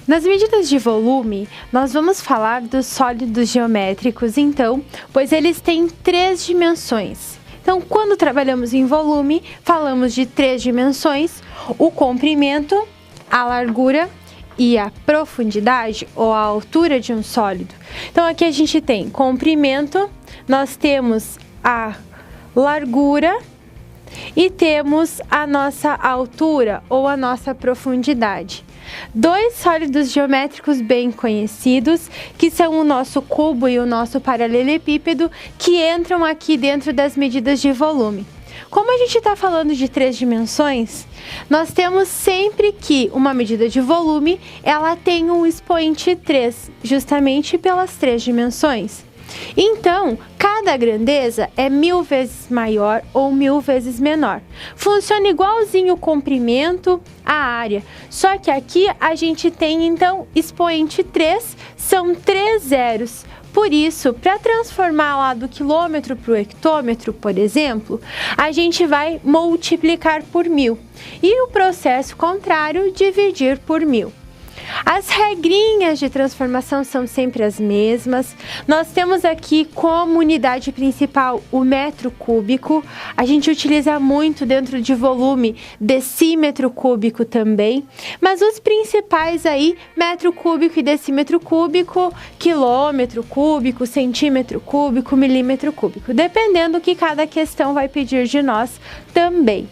Nas medidas de volume, nós vamos falar dos sólidos geométricos, então, pois eles têm 3 dimensões. Então, quando trabalhamos em volume, falamos de 3 dimensões: o comprimento, a largura e a profundidade ou a altura de um sólido. Então, aqui a gente tem comprimento, nós temos a largura e temos a nossa altura ou a nossa profundidade. 2 sólidos geométricos bem conhecidos, que são o nosso cubo e o nosso paralelepípedo, que entram aqui dentro das medidas de volume. Como a gente está falando de 3 dimensões, nós temos sempre que uma medida de volume, ela tem um expoente 3, justamente pelas 3 dimensões. Então, cada grandeza é 1000 vezes maior ou 1000 vezes menor. Funciona igualzinho o comprimento, a área. Só que aqui a gente tem, então, expoente 3, são 3 zeros. Por isso, para transformar lá do quilômetro para o hectômetro, por exemplo, a gente vai multiplicar por 1000. E o processo contrário, dividir por 1000. As regrinhas de transformação são sempre as mesmas. Nós temos aqui como unidade principal o metro cúbico. A gente utiliza muito dentro de volume decímetro cúbico também. Mas os principais aí, metro cúbico e decímetro cúbico, quilômetro cúbico, centímetro cúbico, milímetro cúbico, dependendo do que cada questão vai pedir de nós também.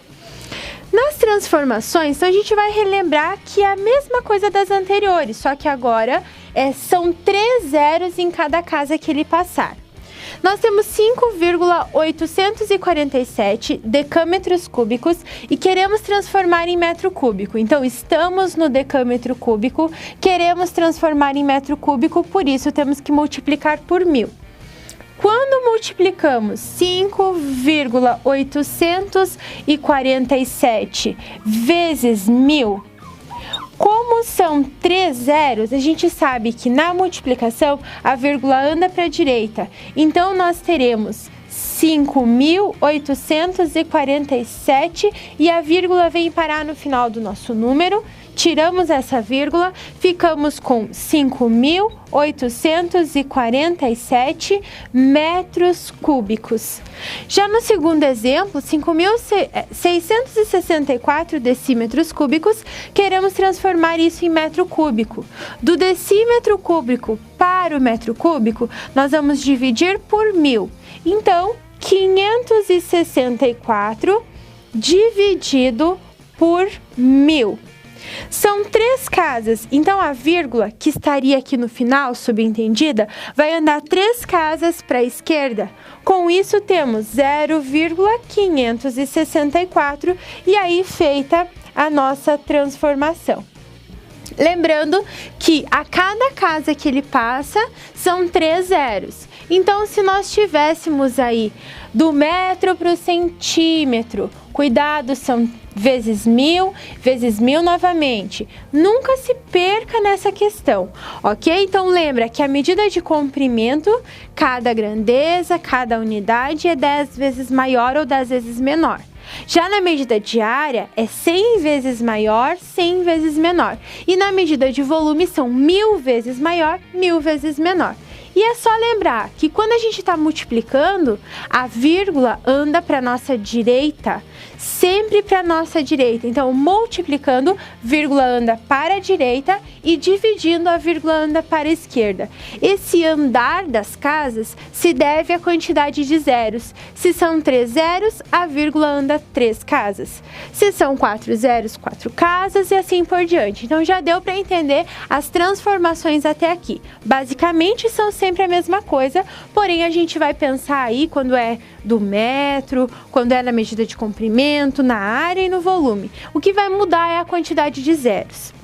Nas transformações, então, a gente vai relembrar que é a mesma coisa das anteriores, só que agora são 3 zeros em cada casa que ele passar. Nós temos 5,847 decâmetros cúbicos e queremos transformar em metro cúbico. Então, estamos no decâmetro cúbico, queremos transformar em metro cúbico, por isso temos que multiplicar por 1000. Quando multiplicamos 5,847 vezes 1000, como são 3 zeros, a gente sabe que na multiplicação a vírgula anda para a direita. Então, nós teremos 5.847 e a vírgula vem parar no final do nosso número. Tiramos essa vírgula, ficamos com 5.847 metros cúbicos. Já no segundo exemplo, 5.664 decímetros cúbicos, queremos transformar isso em metro cúbico. Do decímetro cúbico para o metro cúbico, nós vamos dividir por 1000. Então, 564 dividido por 1000. São 3 casas, então a vírgula que estaria aqui no final, subentendida, vai andar 3 casas para a esquerda. Com isso temos 0,564 e aí feita a nossa transformação. Lembrando que a cada casa que ele passa são 3 zeros. Então, se nós tivéssemos aí do metro para o centímetro, cuidado, são vezes 1000 novamente. Nunca se perca nessa questão, ok? Então, lembra que a medida de comprimento, cada grandeza, cada unidade é 10 vezes maior ou 10 vezes menor. Já na medida de área, é 100 vezes maior, 100 vezes menor. E na medida de volume, são 1000 vezes maior, 1000 vezes menor. E é só lembrar que quando a gente está multiplicando, a vírgula anda para a nossa direita, sempre para a nossa direita. Então, multiplicando, vírgula anda para a direita e dividindo, a vírgula anda para a esquerda. Esse andar das casas se deve à quantidade de zeros. Se são 3 zeros, a vírgula anda 3 casas. Se são 4 zeros, 4 casas e assim por diante. Então, já deu para entender as transformações até aqui. Basicamente, são sempre a mesma coisa, porém a gente vai pensar aí quando é do metro, quando é na medida de comprimento, na área e no volume. O que vai mudar é a quantidade de zeros.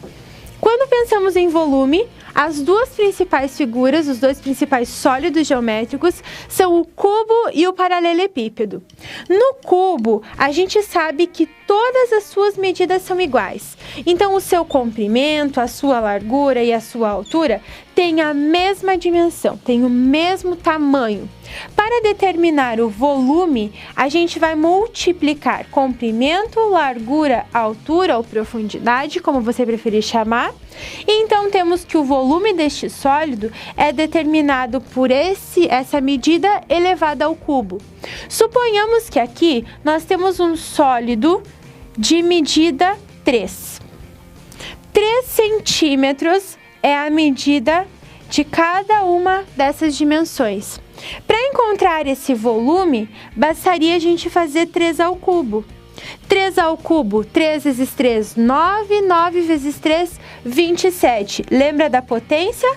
Quando pensamos em volume, as duas principais figuras, os dois principais sólidos geométricos, são o cubo e o paralelepípedo. No cubo, a gente sabe que todas as suas medidas são iguais. Então, o seu comprimento, a sua largura e a sua altura têm a mesma dimensão, têm o mesmo tamanho. Para determinar o volume, a gente vai multiplicar comprimento, largura, altura ou profundidade, como você preferir chamar. E então temos que o volume deste sólido é determinado por essa medida elevada ao cubo. Suponhamos que aqui nós temos um sólido de medida 3. 3 centímetros é a medida de cada uma dessas dimensões. Para encontrar esse volume, bastaria a gente fazer 3 ao cubo. 3 ao cubo, 3 vezes 3, 9, 9 vezes 3, 27. Lembra da potência?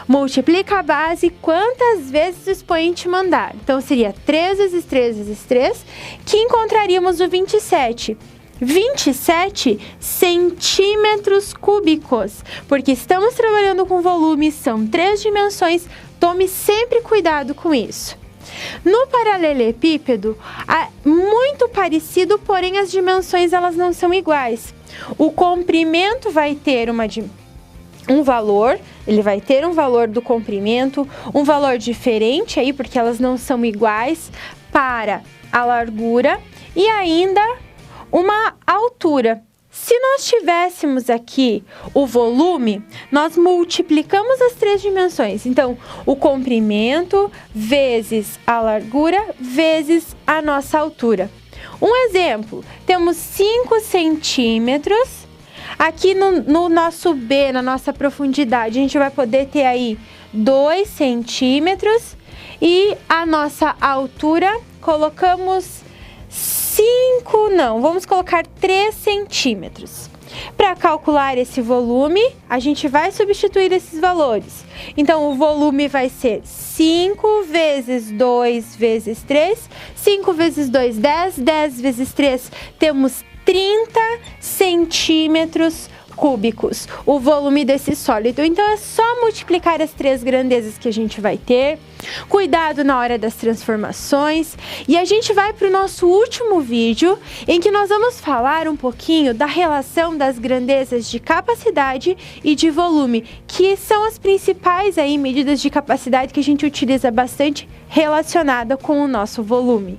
Multiplica a base quantas vezes o expoente mandar. Então, seria 3 vezes 3 vezes 3, que encontraríamos o 27. 27 centímetros cúbicos, porque estamos trabalhando com volume, são 3 dimensões, tome sempre cuidado com isso. No paralelepípedo, é muito parecido, porém as dimensões elas não são iguais. O comprimento vai ter um valor, ele vai ter um valor do comprimento, um valor diferente aí, porque elas não são iguais para a largura e ainda uma altura. Se nós tivéssemos aqui o volume, nós multiplicamos as 3 dimensões. Então, o comprimento vezes a largura vezes a nossa altura. Um exemplo, temos 5 centímetros. Aqui no nosso B, na nossa profundidade, a gente vai poder ter aí 2 centímetros. E a nossa altura, colocamos vamos colocar 3 centímetros. Para calcular esse volume, a gente vai substituir esses valores. Então, o volume vai ser 5 vezes 2 vezes 3. 5 vezes 2, 10. 10 vezes 3, temos 30 centímetros cúbicos, o volume desse sólido. Então, é só multiplicar as 3 grandezas que a gente vai ter. Cuidado na hora das transformações. E a gente vai para o nosso último vídeo, em que nós vamos falar um pouquinho da relação das grandezas de capacidade e de volume, que são as principais aí medidas de capacidade que a gente utiliza bastante relacionada com o nosso volume.